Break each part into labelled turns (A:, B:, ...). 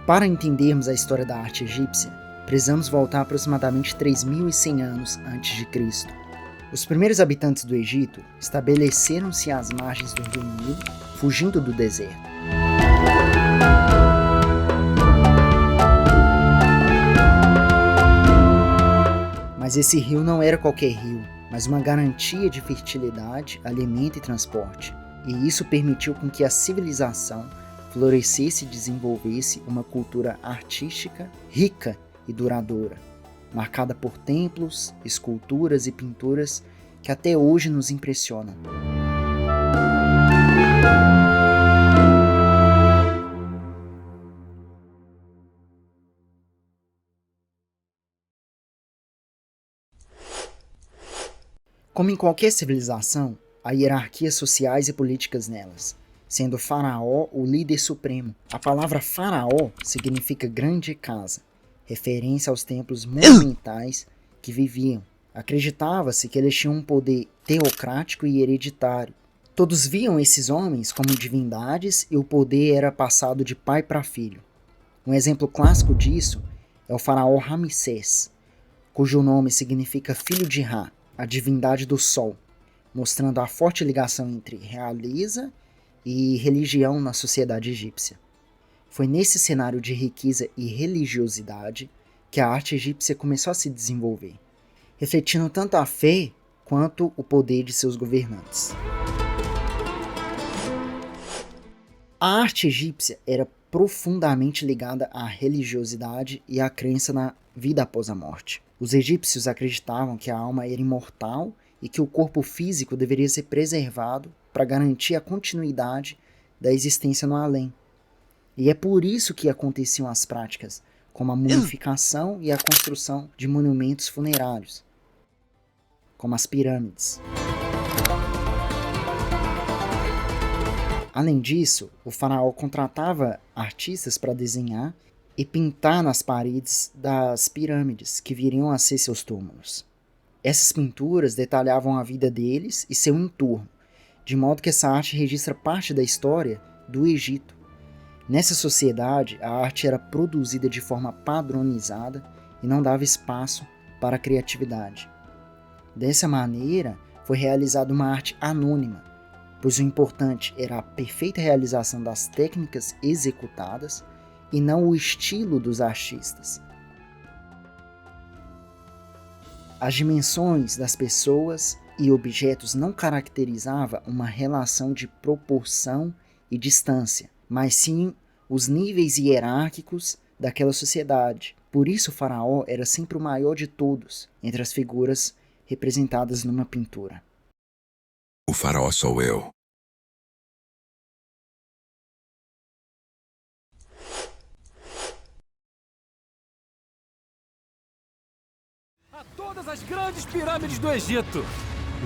A: Para entendermos a história da arte egípcia, precisamos voltar aproximadamente 3.100 anos antes de Cristo. Os primeiros habitantes do Egito estabeleceram-se às margens do rio Nilo, fugindo do deserto. Mas esse rio não era qualquer rio, mas uma garantia de fertilidade, alimento e transporte. E isso permitiu com que a civilização florescesse e desenvolvesse uma cultura artística rica e duradoura, marcada por templos, esculturas e pinturas que até hoje nos impressionam. Como em qualquer civilização, há hierarquias sociais e políticas nelas, sendo o faraó o líder supremo. A palavra faraó significa grande casa, referência aos templos monumentais que viviam. Acreditava-se que eles tinham um poder teocrático e hereditário. Todos viam esses homens como divindades e o poder era passado de pai para filho. Um exemplo clássico disso é o faraó Ramsés, cujo nome significa filho de Ra, a divindade do sol, mostrando a forte ligação entre realeza e religião na sociedade egípcia. Foi nesse cenário de riqueza e religiosidade que a arte egípcia começou a se desenvolver, refletindo tanto a fé quanto o poder de seus governantes. A arte egípcia era profundamente ligada à religiosidade e à crença na vida após a morte. Os egípcios acreditavam que a alma era imortal e que o corpo físico deveria ser preservado para garantir a continuidade da existência no além. E é por isso que aconteciam as práticas, como a mumificação e a construção de monumentos funerários, como as pirâmides. Além disso, o faraó contratava artistas para desenhar e pintar nas paredes das pirâmides, que viriam a ser seus túmulos. Essas pinturas detalhavam a vida deles e seu entorno, de modo que essa arte registra parte da história do Egito. Nessa sociedade, a arte era produzida de forma padronizada e não dava espaço para a criatividade. Dessa maneira, foi realizada uma arte anônima, pois o importante era a perfeita realização das técnicas executadas e não o estilo dos artistas. As dimensões das pessoas e objetos não caracterizavam uma relação de proporção e distância, mas sim os níveis hierárquicos daquela sociedade. Por isso o faraó era sempre o maior de todos entre as figuras representadas numa pintura.
B: O faraó sou eu.
C: A todas as grandes pirâmides do Egito!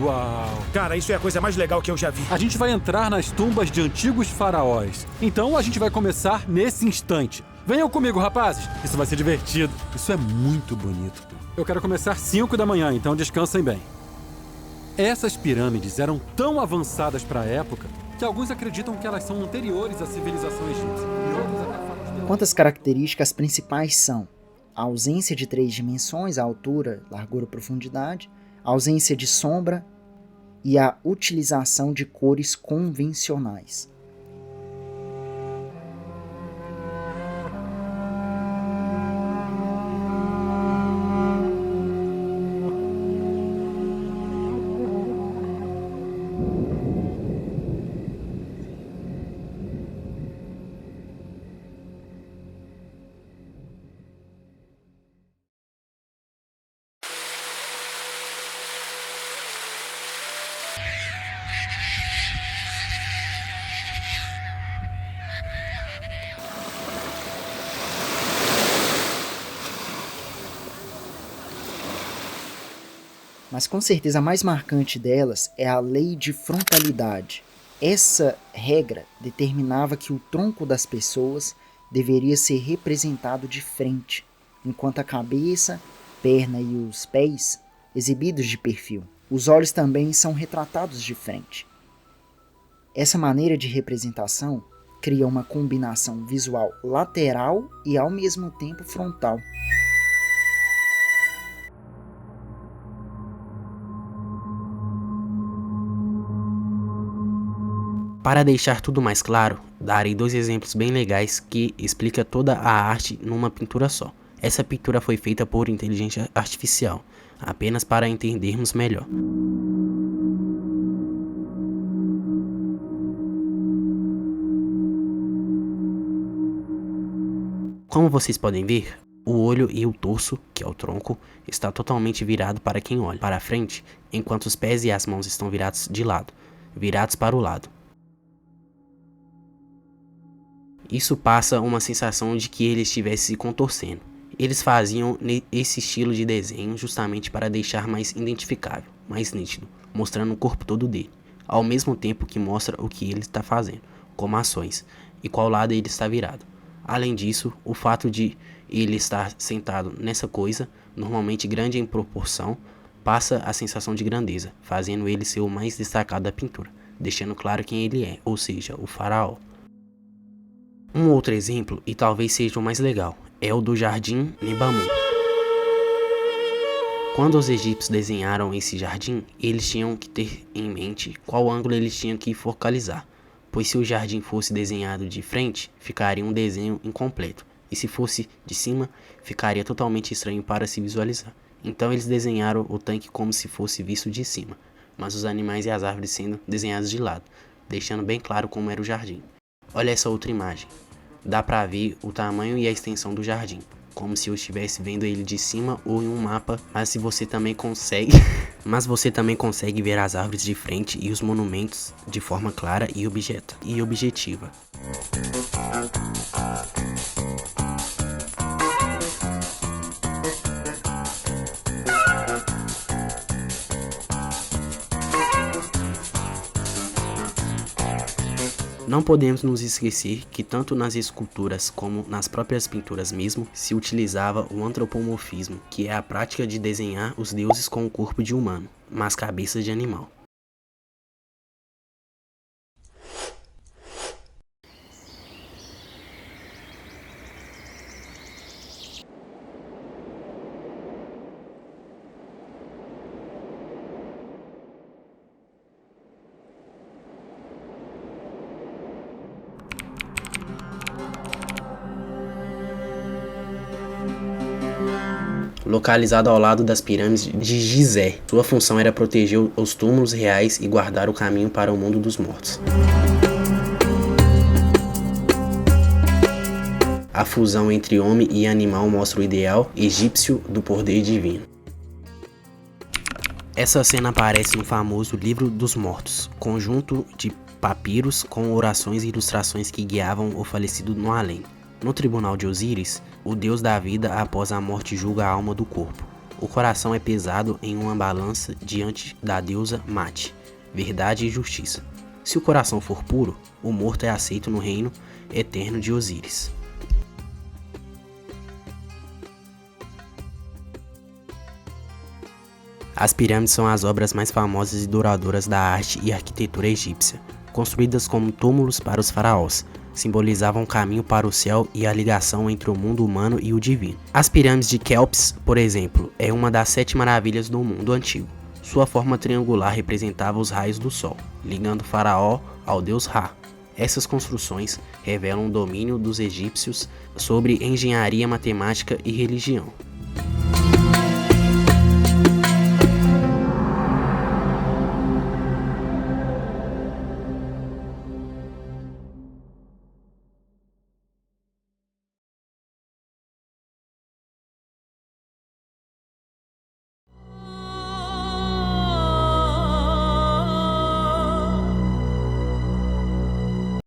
C: Uau!
D: Cara, isso é a coisa mais legal que eu já vi.
C: A gente vai entrar nas tumbas de antigos faraós. Então a gente vai começar nesse instante. Venham comigo, rapazes. Isso vai ser divertido. Isso é muito bonito. Eu quero começar 5 da manhã, então descansem bem. Essas pirâmides eram tão avançadas para a época que alguns acreditam que elas são anteriores à civilização egípcia. E outros até falam...
A: Quantas características principais são? A ausência de 3 dimensões, a altura, largura e profundidade, a ausência de sombra e a utilização de cores convencionais. Mas com certeza a mais marcante delas é a lei de frontalidade. Essa regra determinava que o tronco das pessoas deveria ser representado de frente, enquanto a cabeça, perna e os pés exibidos de perfil. Os olhos também são retratados de frente. Essa maneira de representação cria uma combinação visual lateral e ao mesmo tempo frontal.
E: Para deixar tudo mais claro, darei 2 exemplos bem legais que explica toda a arte numa pintura só. Essa pintura foi feita por inteligência artificial, apenas para entendermos melhor. Como vocês podem ver, o olho e o torso, que é o tronco, está totalmente virado para quem olha para frente, enquanto os pés e as mãos estão virados de lado, virados para o lado. Isso passa uma sensação de que ele estivesse se contorcendo. Eles faziam esse estilo de desenho justamente para deixar mais identificável, mais nítido, mostrando o corpo todo dele, ao mesmo tempo que mostra o que ele está fazendo, como ações, e qual lado ele está virado. Além disso, o fato de ele estar sentado nessa coisa, normalmente grande em proporção, passa a sensação de grandeza, fazendo ele ser o mais destacado da pintura, deixando claro quem ele é, ou seja, o faraó. Um outro exemplo, e talvez seja o mais legal, é o do Jardim Nebamu. Quando os egípcios desenharam esse jardim, eles tinham que ter em mente qual ângulo eles tinham que focalizar, pois se o jardim fosse desenhado de frente, ficaria um desenho incompleto, e se fosse de cima, ficaria totalmente estranho para se visualizar. Então eles desenharam o tanque como se fosse visto de cima, mas os animais e as árvores sendo desenhados de lado, deixando bem claro como era o jardim. Olha essa outra imagem. Dá pra ver o tamanho e a extensão do jardim, como se eu estivesse vendo ele de cima ou em um mapa, mas você também consegue ver as árvores de frente e os monumentos de forma clara e objetiva. Não podemos nos esquecer que tanto nas esculturas como nas próprias pinturas mesmo, se utilizava o antropomorfismo, que é a prática de desenhar os deuses com o corpo de humano, mas cabeças de animal. Localizado ao lado das pirâmides de Gizé. Sua função era proteger os túmulos reais e guardar o caminho para o mundo dos mortos. A fusão entre homem e animal mostra o ideal egípcio do poder divino. Essa cena aparece no famoso Livro dos Mortos, conjunto de papiros com orações e ilustrações que guiavam o falecido no além. No tribunal de Osíris, o deus da vida após a morte julga a alma do corpo. O coração é pesado em uma balança diante da deusa Mate, verdade e justiça. Se o coração for puro, o morto é aceito no reino eterno de Osíris. As pirâmides são as obras mais famosas e duradouras da arte e arquitetura egípcia, construídas como túmulos para os faraós. Simbolizavam o caminho para o céu e a ligação entre o mundo humano e o divino. As pirâmides de Quéops, por exemplo, é uma das 7 maravilhas do mundo antigo. Sua forma triangular representava os raios do sol, ligando o faraó ao deus Ra. Essas construções revelam o domínio dos egípcios sobre engenharia, matemática e religião.